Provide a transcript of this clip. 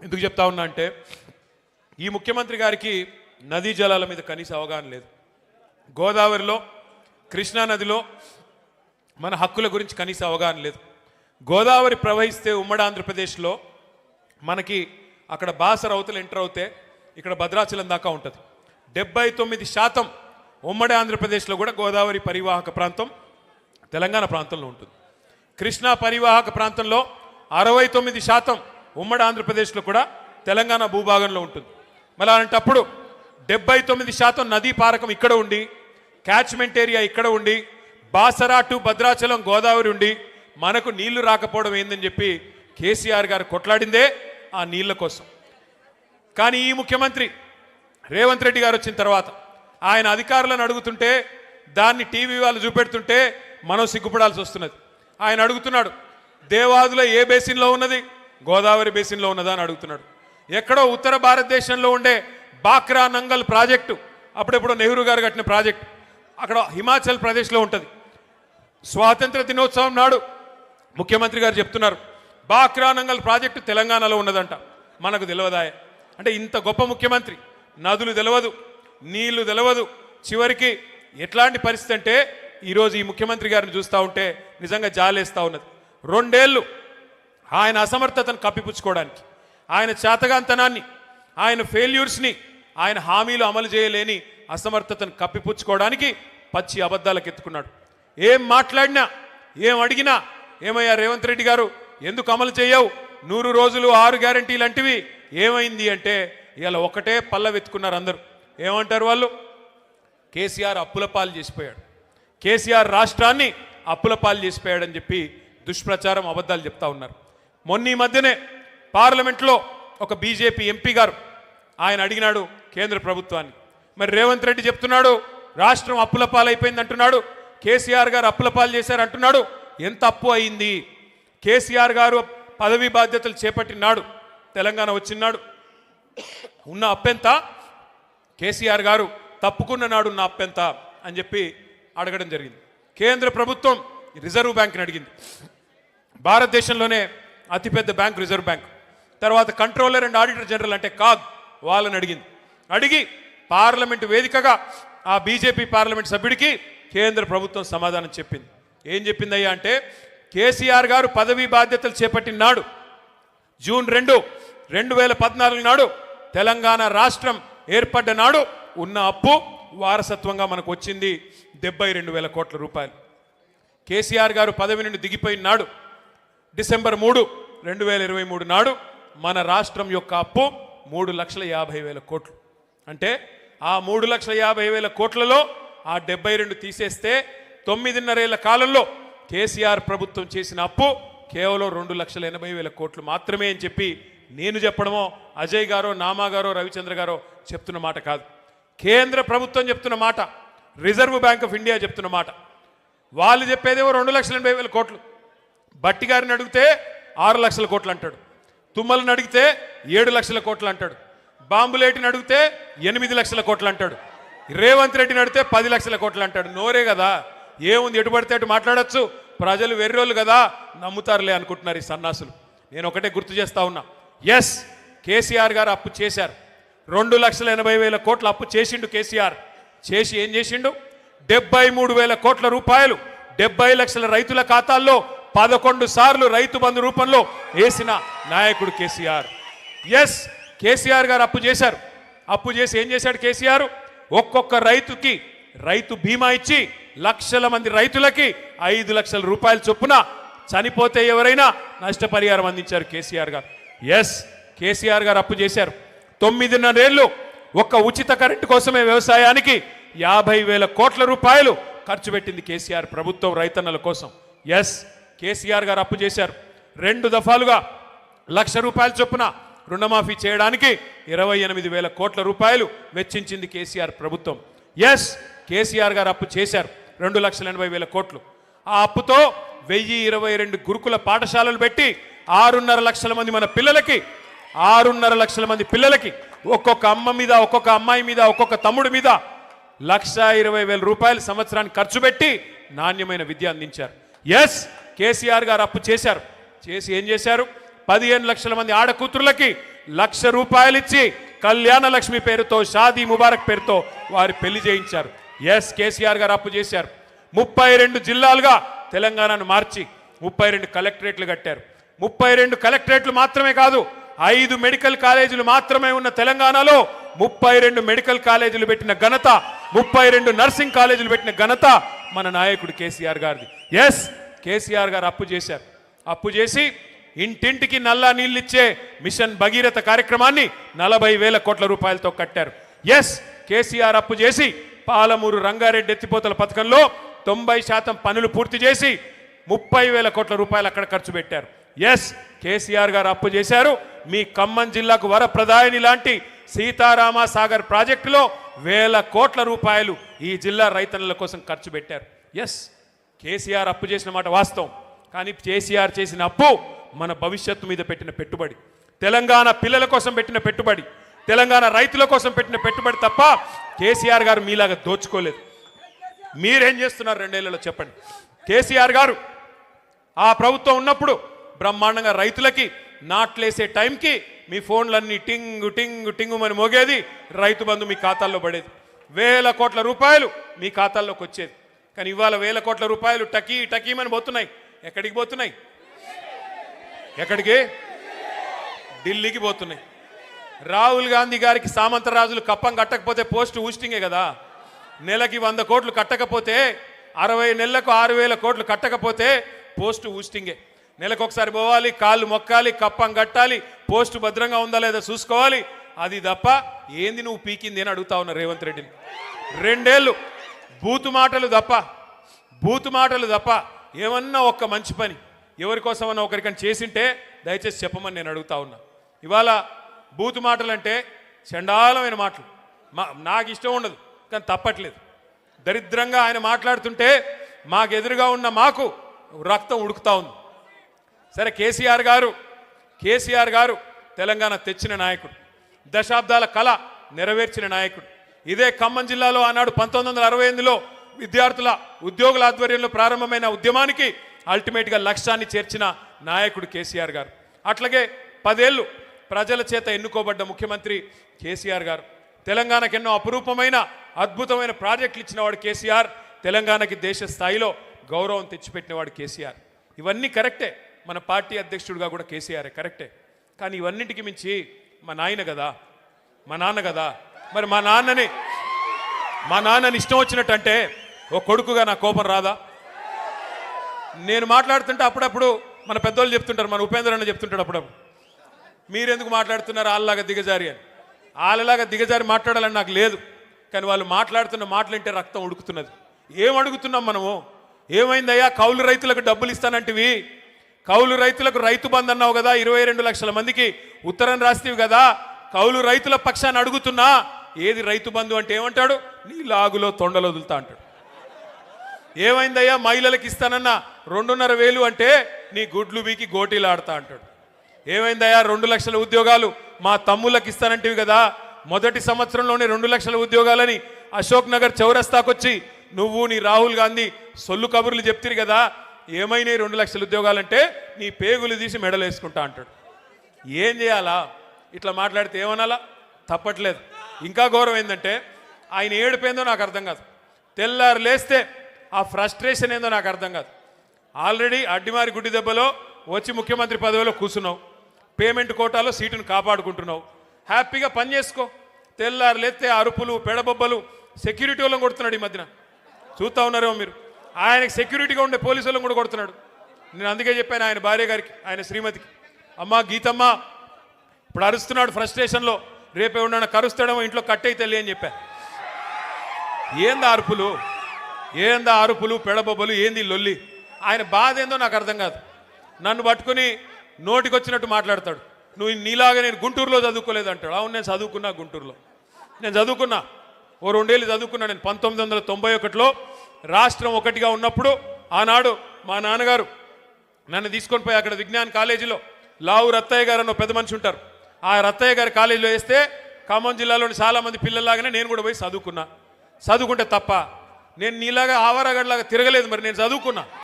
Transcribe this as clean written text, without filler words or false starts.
ఎందుకు చెప్తా ఉన్నా అంటే ఈ ముఖ్యమంత్రి గారికి నదీ జలాల మీద కనీస అవగాహన లేదు. గోదావరిలో, కృష్ణా నదిలో మన హక్కుల గురించి కనీస అవగాహన లేదు. గోదావరి ప్రవహిస్తే ఉమ్మడి ఆంధ్రప్రదేశ్లో మనకి అక్కడ బాసర అవతల ఎంటర్ అవుతే ఇక్కడ భద్రాచలం దాకా ఉంటుంది. 79% ఉమ్మడి ఆంధ్రప్రదేశ్లో కూడా గోదావరి పరివాహక ప్రాంతం తెలంగాణ ప్రాంతంలో ఉంటుంది. కృష్ణా పరివాహక ప్రాంతంలో 69% ఉమ్మడి ఆంధ్రప్రదేశ్లో కూడా తెలంగాణ భూభాగంలో ఉంటుంది. మరి అలాంటప్పుడు 79% నదీ పారకం ఇక్కడ ఉండి, క్యాచ్మెంట్ ఏరియా ఇక్కడ ఉండి, బాసరా టు భద్రాచలం గోదావరి ఉండి మనకు నీళ్లు రాకపోవడం ఏందని చెప్పి కేసీఆర్ గారు కొట్లాడిందే ఆ నీళ్ల కోసం. కానీ ఈ ముఖ్యమంత్రి రేవంత్ రెడ్డి గారు వచ్చిన తర్వాత ఆయన అధికారులను అడుగుతుంటే, దాన్ని టీవీ వాళ్ళు చూపెడుతుంటే మనం సిగ్గుపడాల్సి వస్తున్నది. ఆయన అడుగుతున్నాడు, దేవాదుల ఏ బేసిన్లో ఉన్నది? గోదావరి బేసిన్లో ఉన్నదా అని అడుగుతున్నాడు. ఎక్కడో ఉత్తర భారతదేశంలో ఉండే బాక్రా నంగల్ ప్రాజెక్టు, అప్పుడెప్పుడో నెహ్రూ గారు కట్టిన ప్రాజెక్టు, అక్కడ హిమాచల్ ప్రదేశ్లో ఉంటుంది. స్వాతంత్ర దినోత్సవం నాడు ముఖ్యమంత్రి గారు చెప్తున్నారు బాక్రా నంగల్ ప్రాజెక్టు తెలంగాణలో ఉన్నదంట. మనకు తెలియదాయే. అంటే ఇంత గొప్ప ముఖ్యమంత్రి, నదులు తెలవదు, నీళ్లు తెలవదు, చివరికి ఎట్లాంటి పరిస్థితి అంటే ఈరోజు ఈ ముఖ్యమంత్రి గారిని చూస్తూ ఉంటే నిజంగా జాలేస్తూ ఉన్నది. 2 ఏళ్ళు ఆయన అసమర్థతను కప్పిపుచ్చుకోవడానికి, ఆయన చేతగాంతనాన్ని, ఆయన ఫెయిల్యూర్స్ని, ఆయన హామీలు అమలు చేయలేని అసమర్థతను కప్పిపుచ్చుకోవడానికి పచ్చి అబద్ధాలకు ఎత్తుకున్నాడు. ఏం మాట్లాడినా, ఏం అడిగినా, ఏమయ్యా రేవంత్ రెడ్డి గారు ఎందుకు అమలు చేయవు? 100 రోజులు 6 గ్యారంటీలు అంటివి ఏమైంది అంటే ఇలా ఒకటే పల్ల వెతుకున్నారు అందరూ. ఏమంటారు వాళ్ళు? కేసీఆర్ అప్పుల పాలు చేసిపోయాడు, కేసీఆర్ రాష్ట్రాన్ని అప్పుల పాలు చేసిపోయాడని చెప్పి దుష్ప్రచారం, అబద్ధాలు చెప్తా ఉన్నారు. మొన్న ఈ మధ్యనే పార్లమెంట్లో ఒక బీజేపీ ఎంపీ గారు ఆయన అడిగినాడు కేంద్ర ప్రభుత్వాన్ని, మరి రేవంత్ రెడ్డి చెప్తున్నాడు రాష్ట్రం అప్పుల పాలైపోయింది అంటున్నాడు, కేసీఆర్ గారు అప్పుల పాలు చేశారు అంటున్నాడు, ఎంత అప్పు అయింది? కేసీఆర్ గారు పదవీ బాధ్యతలు చేపట్టినాడు, తెలంగాణ వచ్చినాడు, ఉన్న అప్పెంత? కేసీఆర్ గారు తప్పుకున్న నాడు ఉన్న అప్పెంత అని చెప్పి అడగడం జరిగింది. కేంద్ర ప్రభుత్వం రిజర్వ్ బ్యాంక్ని అడిగింది. భారతదేశంలోనే అతిపెద్ద బ్యాంక్ రిజర్వ్ బ్యాంక్. తర్వాత కంట్రోలర్ అండ్ ఆడిటర్ జనరల్ అంటే కాగ్ వాళ్ళని అడిగింది. అడిగి పార్లమెంటు వేదికగా ఆ బీజేపీ పార్లమెంట్ సభ్యుడికి కేంద్ర ప్రభుత్వం సమాధానం చెప్పింది. ఏం చెప్పిందయ్యా అంటే, కేసీఆర్ గారు పదవీ బాధ్యతలు చేపట్టిన నాడు జూన్ 2, 2014 నాడు తెలంగాణ రాష్ట్రం ఏర్పడ్డ నాడు ఉన్న అప్పు వారసత్వంగా మనకు వచ్చింది 72,000 కోట్ల రూపాయలు. కేసీఆర్ గారు పదవి నుండి దిగిపోయిన నాడు డిసెంబర్ 3, 2023 నాడు మన రాష్ట్రం యొక్క అప్పు 3,50,000 కోట్లు. అంటే ఆ 3,50,000 కోట్లలో ఆ 72 తీసేస్తే 9.5 ఏళ్ల కాలంలో కేసీఆర్ ప్రభుత్వం చేసిన అప్పు కేవలం 2,80,000 కోట్లు మాత్రమే అని చెప్పి నేను చెప్పడమో, అజయ్ గారో, నామా గారో, రవిచంద్ర గారో చెప్తున్న మాట కాదు. కేంద్ర ప్రభుత్వం చెప్తున్న మాట, రిజర్వ్ బ్యాంక్ ఆఫ్ ఇండియా చెప్తున్న మాట. వాళ్ళు చెప్పేదేమో 2,80,000 కోట్లు. బట్టి గారిని అడిగితే 6 లక్షల కోట్లు అంటాడు, తుమ్మలను అడిగితే 7 లక్షల కోట్లు అంటాడు, బాంబులేటిని అడిగితే 8 లక్షల కోట్లు అంటాడు, రేవంత్ రెడ్డిని అడిగితే 10 లక్షల కోట్లు అంటాడు. నోరే కదా, ఏముంది, ఎటు పడితే అటు మాట్లాడచ్చు, ప్రజలు వెర్రోళ్ళు కదా, నమ్ముతారులే అనుకుంటున్నారు ఈ సన్నాసులు. నేను ఒకటే గుర్తు చేస్తా ఉన్నా, ఎస్ కేసీఆర్ గారు అప్పు చేశారు, 2,80,000 కోట్ల అప్పు చేసిండు కేసీఆర్. చేసి ఏం చేసిండు? 73,000 కోట్ల రూపాయలు 70 లక్షల రైతుల ఖాతాల్లో 11 సార్లు రైతు బంధు రూపంలో వేసిన నాయకుడు కేసీఆర్. ఎస్ కేసీఆర్ గారు అప్పు చేశారు. అప్పు చేసి ఏం చేశాడు కేసీఆర్? ఒక్కొక్క రైతుకి రైతు బీమా ఇచ్చి లక్షల మంది రైతులకి 5 లక్షల రూపాయల చొప్పున చనిపోతే ఎవరైనా నష్టపరిహారం అందించారు కేసీఆర్ గారు. ఎస్ కేసీఆర్ గారు అప్పు చేశారు. 9.5 ఏళ్ళు ఒక్క ఉచిత కరెంటు కోసమే వ్యవసాయానికి 50,000 కోట్ల రూపాయలు ఖర్చు పెట్టింది కేసీఆర్ ప్రభుత్వం రైతన్నల కోసం. ఎస్ కేసీఆర్ గారు అప్పు చేశారు. 2 దఫాలుగా 1,00,000 రూపాయల చొప్పున రుణమాఫీ చేయడానికి 28,000 కోట్ల రూపాయలు వెచ్చించింది కేసీఆర్ ప్రభుత్వం. ఎస్ కేసీఆర్ గారు అప్పు చేశారు 2,80,000 కోట్లు. ఆ అప్పుతో 1,022 గురుకుల పాఠశాలలు పెట్టి 6.5 లక్షల మంది మన పిల్లలకి 6.5 లక్షల మంది పిల్లలకి ఒక్కొక్క అమ్మ మీద, ఒక్కొక్క అమ్మాయి మీద, ఒక్కొక్క తమ్ముడి మీద 1,20,000 రూపాయలు సంవత్సరానికి ఖర్చు పెట్టి నాణ్యమైన విద్య అందించారు. ఎస్ కేసీఆర్ గారు అప్పు చేశారు. చేసి ఏం చేశారు? 15 లక్షల మంది ఆడకూతుర్లకి ₹1,00,000 ఇచ్చి కళ్యాణ లక్ష్మి పేరుతో షాదీ ముబారక్ పేరుతో వారి పెళ్లి చేయించారు. ఎస్, కేసీఆర్ గారు అప్పు చేశారు. 32 జిల్లాలుగా తెలంగాణను మార్చి 32 కలెక్టరేట్లు కట్టారు. 32 కలెక్టరేట్లు మాత్రమే కాదు, 5 మెడికల్ కాలేజీలు మాత్రమే ఉన్న తెలంగాణలో 32 మెడికల్ కాలేజీలు పెట్టిన ఘనత, 32 నర్సింగ్ కాలేజీలు పెట్టిన ఘనత మన నాయకుడు కేసీఆర్ గారిది. ఎస్, కేసీఆర్ గారు అప్పు చేశారు. అప్పు చేసి ఇంటింటికి నల్లా నీళ్ళిచ్చే మిషన్ భగీరథ కార్యక్రమాన్ని 40,000 కోట్ల రూపాయలతో కట్టారు. ఎస్, కేసీఆర్ అప్పు చేసి పాలమూరు రంగారెడ్డి ఎత్తిపోతల పథకంలో 90% పనులు పూర్తి చేసి 30,000 కోట్ల రూపాయలు అక్కడ ఖర్చు పెట్టారు. ఎస్, కేసీఆర్ గారు అప్పు చేశారు. మీ ఖమ్మం జిల్లాకు వరప్రదాయని లాంటి సీతారామ సాగర్ ప్రాజెక్టులో 1,000 కోట్ల రూపాయలు ఈ జిల్లా రైతన్నుల కోసం ఖర్చు పెట్టారు. ఎస్, కేసీఆర్ అప్పు చేసిన మాట వాస్తవం. కానీ కేసీఆర్ చేసిన అప్పు మన భవిష్యత్తు మీద పెట్టిన పెట్టుబడి, తెలంగాణ పిల్లల కోసం పెట్టిన పెట్టుబడి, తెలంగాణ రైతుల కోసం పెట్టిన పెట్టుబడి తప్ప కేసీఆర్ గారు మీలాగా దోచుకోలేదు. మీరేం చేస్తున్నారు 2 ఏళ్లలో చెప్పండి. కేసీఆర్ గారు ఆ ప్రభుత్వం ఉన్నప్పుడు బ్రహ్మాండంగా రైతులకి నాట్లేసే టైంకి మీ ఫోన్లన్నీ టింగు టింగు టింగు అని మోగేది, రైతు బంధు మీ ఖాతాల్లో పడేది, 1,000 కోట్ల రూపాయలు మీ ఖాతాల్లోకి వచ్చేది. కానీ ఇవాళ 1,000 కోట్ల రూపాయలు టకీ టకీమని పోతున్నాయి. ఎక్కడికి పోతున్నాయి? ఎక్కడికి? ఢిల్లీకి పోతున్నాయి. రాహుల్ గాంధీ గారికి సామంతరాజులు కప్పం కట్టకపోతే పోస్ట్ ఊస్టింగే కదా. నెలకి 100 కోట్లు కట్టకపోతే, 60 నెలలకు 6,000 కోట్లు కట్టకపోతే పోస్ట్ ఊస్టింగే. నెలకు ఒకసారి పోవాలి, కాళ్ళు మొక్కాలి, కప్పం కట్టాలి, పోస్టు భద్రంగా ఉందా లేదా చూసుకోవాలి. అది తప్ప ఏంది నువ్వు పీకింది అని అడుగుతా ఉన్నా రేవంత్ రెడ్డిని. 2 ఏళ్ళు బూతు మాటలు తప్ప ఏమన్నా ఒక్క మంచి పని ఎవరి కోసమన్నా ఒకరికని చేసింటే దయచేసి చెప్పమని నేను అడుగుతా ఉన్నా. ఇవాళ బూతు మాటలు అంటే చండాలమైన మాటలు, నాకు ఇష్టం ఉండదు, కానీ తప్పట్లేదు. దరిద్రంగా ఆయన మాట్లాడుతుంటే మాకు ఎదురుగా ఉన్న మాకు రక్తం ఉడుకుతా ఉంది. సరే, కేసీఆర్ గారు తెలంగాణ తెచ్చిన నాయకుడు, దశాబ్దాల కళ నెరవేర్చిన నాయకుడు. ఇదే ఖమ్మం జిల్లాలో ఆనాడు 1968లో విద్యార్థుల ఉద్యోగుల ఆధ్వర్యంలో ప్రారంభమైన ఉద్యమానికి అల్టిమేట్గా లక్ష్యాన్ని చేర్చిన నాయకుడు కేసీఆర్ గారు. అట్లాగే 10 ఏళ్ళు ప్రజల చేత ఎన్నుకోబడ్డ ముఖ్యమంత్రి కేసీఆర్ గారు. తెలంగాణకు ఎన్నో అపురూపమైన అద్భుతమైన ప్రాజెక్టులు ఇచ్చినవాడు కేసీఆర్. తెలంగాణకి దేశ స్థాయిలో గౌరవం తెచ్చిపెట్టినవాడు కేసీఆర్. ఇవన్నీ కరెక్టే, మన పార్టీ అధ్యక్షుడిగా కూడా కేసీఆర్ కరెక్టే. కానీ ఇవన్నింటికి మించి మా నాన్న కదా. మరి మా నాన్నని ఇష్టం వచ్చినట్టంటే ఓ కొడుకుగా నా కోపం రాదా? నేను మాట్లాడుతుంటే అప్పుడప్పుడు మన పెద్దోళ్ళు చెప్తుంటారు, మన ఉపేంద్ర అన్న చెప్తుంటాడు అప్పుడప్పుడు, మీరెందుకు మాట్లాడుతున్నారు వాళ్ళలాగా దిగజారి అని. వాళ్ళలాగా దిగజారి మాట్లాడాలని నాకు లేదు, కానీ వాళ్ళు మాట్లాడుతున్న మాటలు వింటే రక్తం ఉడుకుతున్నది. ఏం అడుగుతున్నాం మనము? ఏమైందయ్యా, కౌలు రైతులకు డబ్బులు ఇస్తానంటివి, కౌలు రైతులకు రైతు బంధు అన్నావు కదా, 22 లక్షల మందికి ఉత్తరం రాస్తేవి కదా, కౌలు రైతుల పక్షాన్ని అడుగుతున్నా, ఏది రైతు బంధు అంటే ఏమంటాడు? నీ లాగులో తొండలు వదులుతా అంటాడు. ఏమైందయ్యా, మహిళలకు ఇస్తానన్న 2,500 అంటే నీ గుడ్లు బీకి గోటీలు ఆడతా అంటాడు. ఏమైందయ్యా, 2 లక్షల ఉద్యోగాలు మా తమ్ముళ్ళకి ఇస్తానంటివి కదా, మొదటి సంవత్సరంలోనే 2 లక్షల ఉద్యోగాలని అశోక్ నగర్ చౌరస్తాకొచ్చి నువ్వు నీ రాహుల్ గాంధీ సొల్లు కబుర్లు చెప్తిరి కదా, ఏమైనాయి 2 లక్షల ఉద్యోగాలంటే నీ పేగులు తీసి మెడలు వేసుకుంటా అంటాడు. ఏం చేయాలా? ఇట్లా మాట్లాడితే ఏమనాలా? తప్పట్లేదు. ఇంకా గౌరవం ఏంటంటే ఆయన ఏడుపోయిందో నాకు అర్థం కాదు, తెల్లారు లేస్తే ఆ ఫ్రస్ట్రేషన్ ఏందో నాకు అర్థం కాదు. ఆల్రెడీ అడ్డిమారి గుడ్డి దెబ్బలో వచ్చి ముఖ్యమంత్రి పదవిలో కూర్చున్నావు, పేమెంట్ కోటాలో సీటును కాపాడుకుంటున్నావు, హ్యాపీగా పని చేసుకో. తెల్లారు లేస్తే అరుపులు పెడబొబ్బలు, సెక్యూరిటీ వాళ్ళని కొడుతున్నాడు. ఈ మధ్యన చూస్తూ ఉన్నారేమో మీరు, ఆయనకి సెక్యూరిటీగా ఉండే పోలీసు వాళ్ళని కూడా కొడుతున్నాడు. నేను అందుకే చెప్పాను ఆయన భార్య గారికి, ఆయన శ్రీమతికి, అమ్మా గీతమ్మ ఇప్పుడు అరుస్తున్నాడు ఫ్రస్ట్రేషన్లో, రేపే ఉన్నాడు కరుస్తాడేమో, ఇంట్లో కట్టయి తల్లి అని చెప్పా. ఏందా అరుపులు పెడబొబ్బలు, ఏంది లొల్లి? ఆయన బాధ ఏందో నాకు అర్థం కాదు. నన్ను పట్టుకుని నోటికొచ్చినట్టు మాట్లాడతాడు. నువ్వు నీలాగా నేను గుంటూరులో చదువుకోలేదు అంటాడు. అవును, నేను చదువుకున్నా గుంటూరులో, నేను చదువుకున్నా, ఓ 2 ఏళ్ళు చదువుకున్నా. నేను 1991లో రాష్ట్రం ఒకటిగా ఉన్నప్పుడు ఆనాడు మా నాన్నగారు నన్ను తీసుకొని పోయి అక్కడ విజ్ఞాన్ కాలేజీలో లావు రత్తయ్య గారు అన్న పెద్ద మనిషి ఉంటారు, ఆ రత్తయ్య గారి కాలేజీలో వేస్తే ఖమ్మం జిల్లాలోని చాలామంది పిల్లల్లాగానే నేను కూడా పోయి చదువుకుంటే తప్ప నేను నీలాగా ఆవారగడ్లాగా తిరగలేదు. మరి నేను చదువుకున్నా.